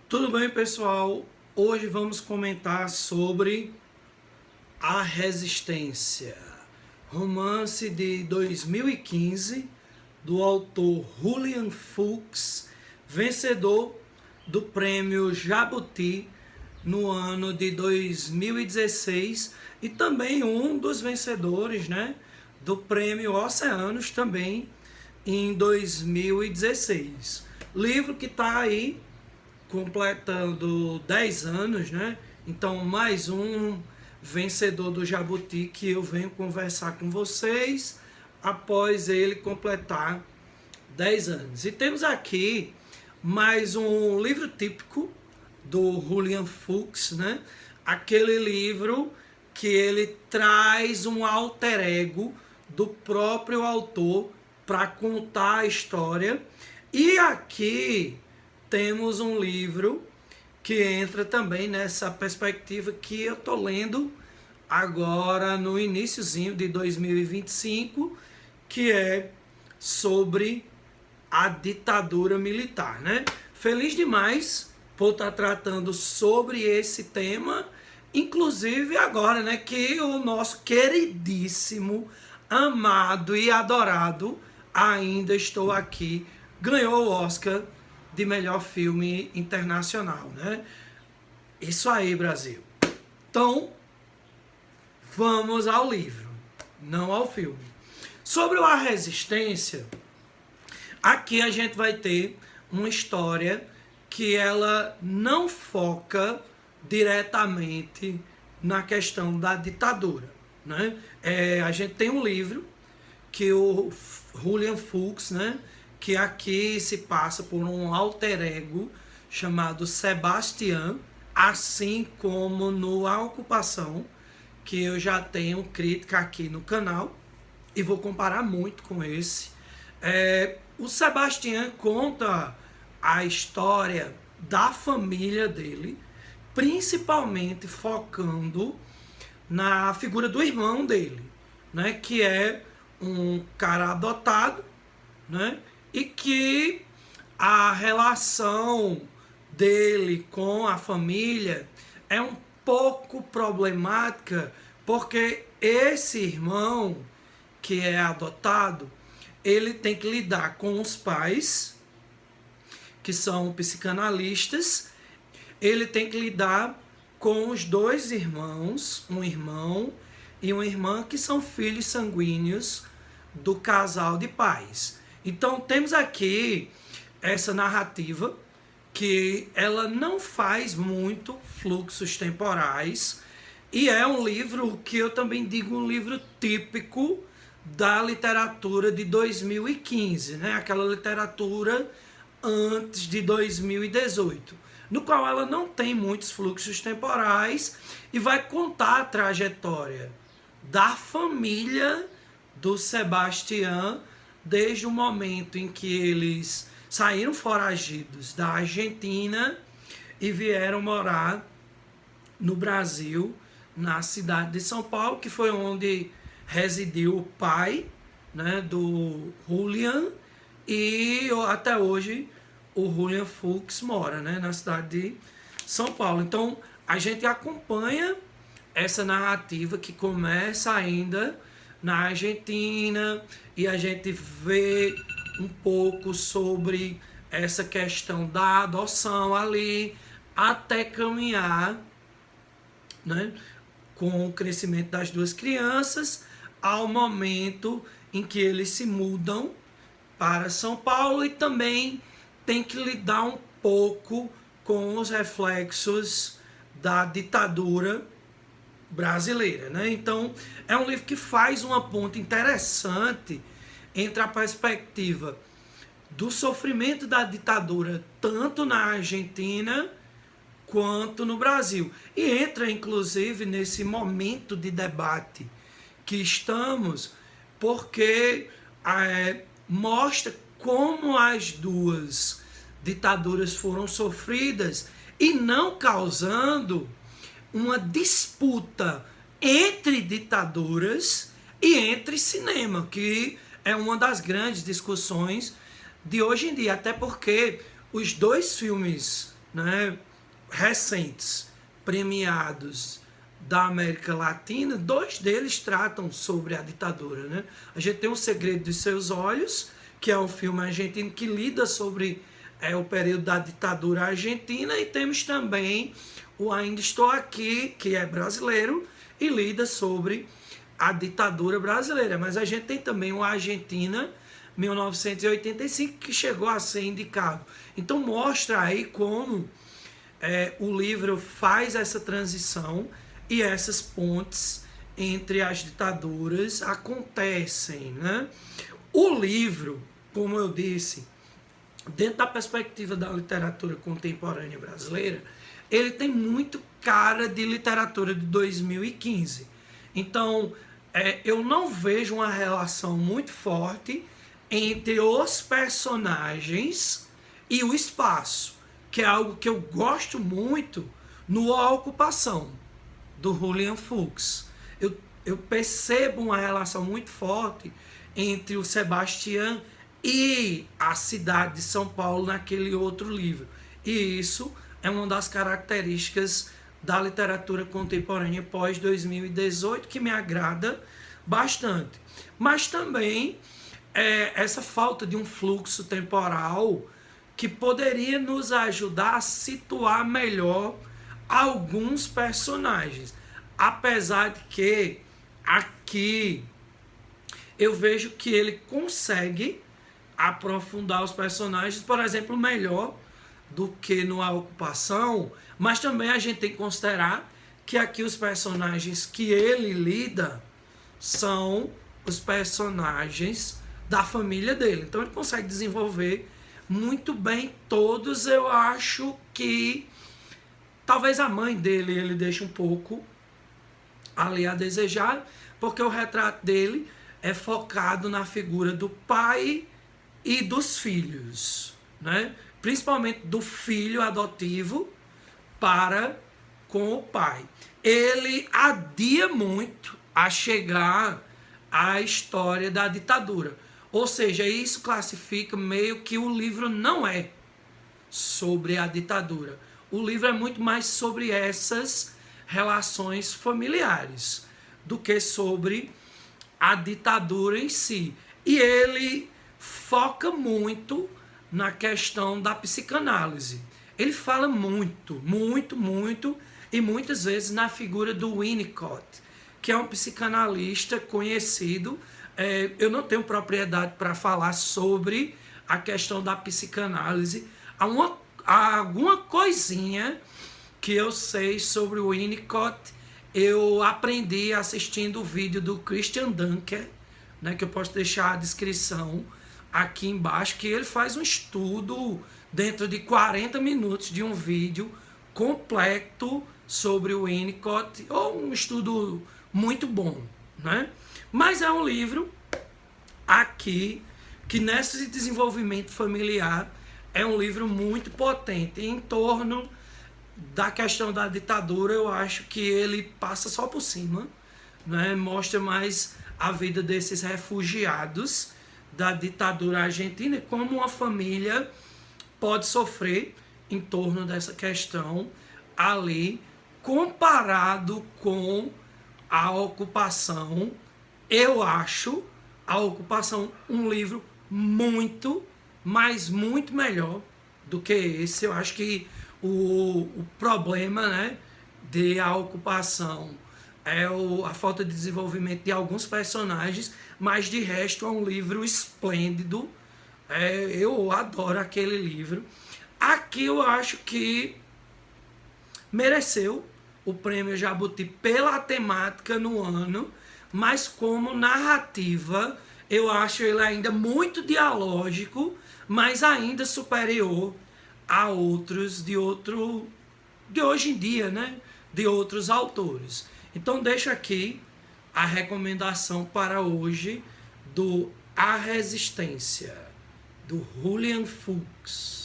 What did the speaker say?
Tudo bem, pessoal? Hoje vamos comentar sobre A Resistência, romance de 2015 do autor Julian Fuchs, vencedor do prêmio Jabuti no ano de 2016 e também um dos vencedores, do prêmio Oceanos também em 2016. Livro que está aí completando 10 anos, Então, mais um vencedor do Jabuti que eu venho conversar com vocês após ele completar 10 anos. E temos aqui mais um livro típico do Julian Fuchs, Aquele livro que ele traz um alter ego do próprio autor para contar a história. E aqui temos um livro que entra também nessa perspectiva que eu estou lendo agora no iniciozinho de 2025, que é sobre a ditadura militar, Feliz demais por estar tratando sobre esse tema, inclusive agora, que o nosso queridíssimo, amado e adorado Ainda Estou Aqui ganhou o Oscar de melhor filme internacional, Isso aí, Brasil. Então, vamos ao livro, não ao filme. Sobre A Resistência, aqui a gente vai ter uma história que ela não foca diretamente na questão da ditadura, A gente tem um livro que o Julian Fuchs, que aqui se passa por um alter ego chamado Sebastian, assim como no A Ocupação, que eu já tenho crítica aqui no canal e vou comparar muito com esse. O Sebastian conta a história da família dele, principalmente focando na figura do irmão dele, que é um cara adotado, e que a relação dele com a família é um pouco problemática, porque esse irmão que é adotado, ele tem que lidar com os pais, que são psicanalistas, ele tem que lidar com os dois irmãos, um irmão e uma irmã, que são filhos sanguíneos do casal de pais. Então temos aqui essa narrativa que ela não faz muito fluxos temporais e é um livro que eu também digo um livro típico da literatura de 2015, Aquela literatura antes de 2018, no qual ela não tem muitos fluxos temporais e vai contar a trajetória da família do Sebastian desde o momento em que eles saíram foragidos da Argentina e vieram morar no Brasil, na cidade de São Paulo, que foi onde residiu o pai, do Julian, e até hoje o Julian Fuchs mora, na cidade de São Paulo. Então a gente acompanha essa narrativa que começa ainda na Argentina e a gente vê um pouco sobre essa questão da adoção ali, até caminhar, com o crescimento das duas crianças, ao momento em que eles se mudam para São Paulo e também tem que lidar um pouco com os reflexos da ditadura brasileira, Então, é um livro que faz uma ponte interessante entre a perspectiva do sofrimento da ditadura, tanto na Argentina quanto no Brasil. E entra, inclusive, nesse momento de debate que estamos, porque mostra como as duas ditaduras foram sofridas e não causando uma disputa entre ditaduras e entre cinema, que é uma das grandes discussões de hoje em dia, até porque os dois filmes né, recentes, premiados da América Latina, 2 deles tratam sobre a ditadura, né? A gente tem O Segredo dos Seus Olhos, que é um filme argentino que lida sobre o período da ditadura argentina, e temos também o Ainda Estou Aqui, que é brasileiro e lida sobre a ditadura brasileira. Mas a gente tem também o Argentina 1985, que chegou a ser indicado. Então mostra aí como o livro faz essa transição e essas pontes entre as ditaduras acontecem, né? O livro, como eu disse, dentro da perspectiva da literatura contemporânea brasileira, ele tem muito cara de literatura de 2015. Então, eu não vejo uma relação muito forte entre os personagens e o espaço, que é algo que eu gosto muito no A Ocupação, do Julian Fuchs. Eu percebo uma relação muito forte entre o Sebastião e a cidade de São Paulo naquele outro livro. E isso é uma das características da literatura contemporânea pós-2018 que me agrada bastante. Mas também essa falta de um fluxo temporal que poderia nos ajudar a situar melhor alguns personagens. Apesar de que aqui eu vejo que ele consegue aprofundar os personagens, por exemplo, melhor do que no A Ocupação, mas também a gente tem que considerar que aqui os personagens que ele lida são os personagens da família dele. Então ele consegue desenvolver muito bem todos. Eu acho que talvez a mãe dele ele deixe um pouco ali a desejar, porque o retrato dele é focado na figura do pai e dos filhos, né? Principalmente do filho adotivo para com o pai. Ele adia muito a chegar à história da ditadura. Ou seja, isso classifica meio que o livro não é sobre a ditadura. O livro é muito mais sobre essas relações familiares do que sobre a ditadura em si. E ele foca muito na questão da psicanálise. Ele fala muito, e muitas vezes na figura do Winnicott, que é um psicanalista conhecido. Eu não tenho propriedade para falar sobre a questão da psicanálise. Há alguma coisinha que eu sei sobre o Winnicott, eu aprendi assistindo o vídeo do Christian Dunker, né, que eu posso deixar a descrição aqui embaixo, que ele faz um estudo dentro de 40 minutos de um vídeo completo sobre o Winnicott, ou um estudo muito bom, né? Mas é um livro aqui que nesse desenvolvimento familiar é um livro muito potente. Em torno da questão da ditadura, eu acho que ele passa só por cima, né? Mostra mais a vida desses refugiados da ditadura argentina e como uma família pode sofrer em torno dessa questão ali, comparado com a Ocupação. Eu acho a Ocupação um livro muito, mas muito melhor do que esse. Eu acho que o problema, né, de A Ocupação é a falta de desenvolvimento de alguns personagens, mas de resto é um livro esplêndido. Eu adoro aquele livro. Aqui eu acho que mereceu o prêmio Jabuti pela temática no ano, mas como narrativa eu acho ele ainda muito dialógico, mas ainda superior a outros de hoje em dia, né? De outros autores. Então deixo aqui a recomendação para hoje do A Resistência, do Julian Fuchs.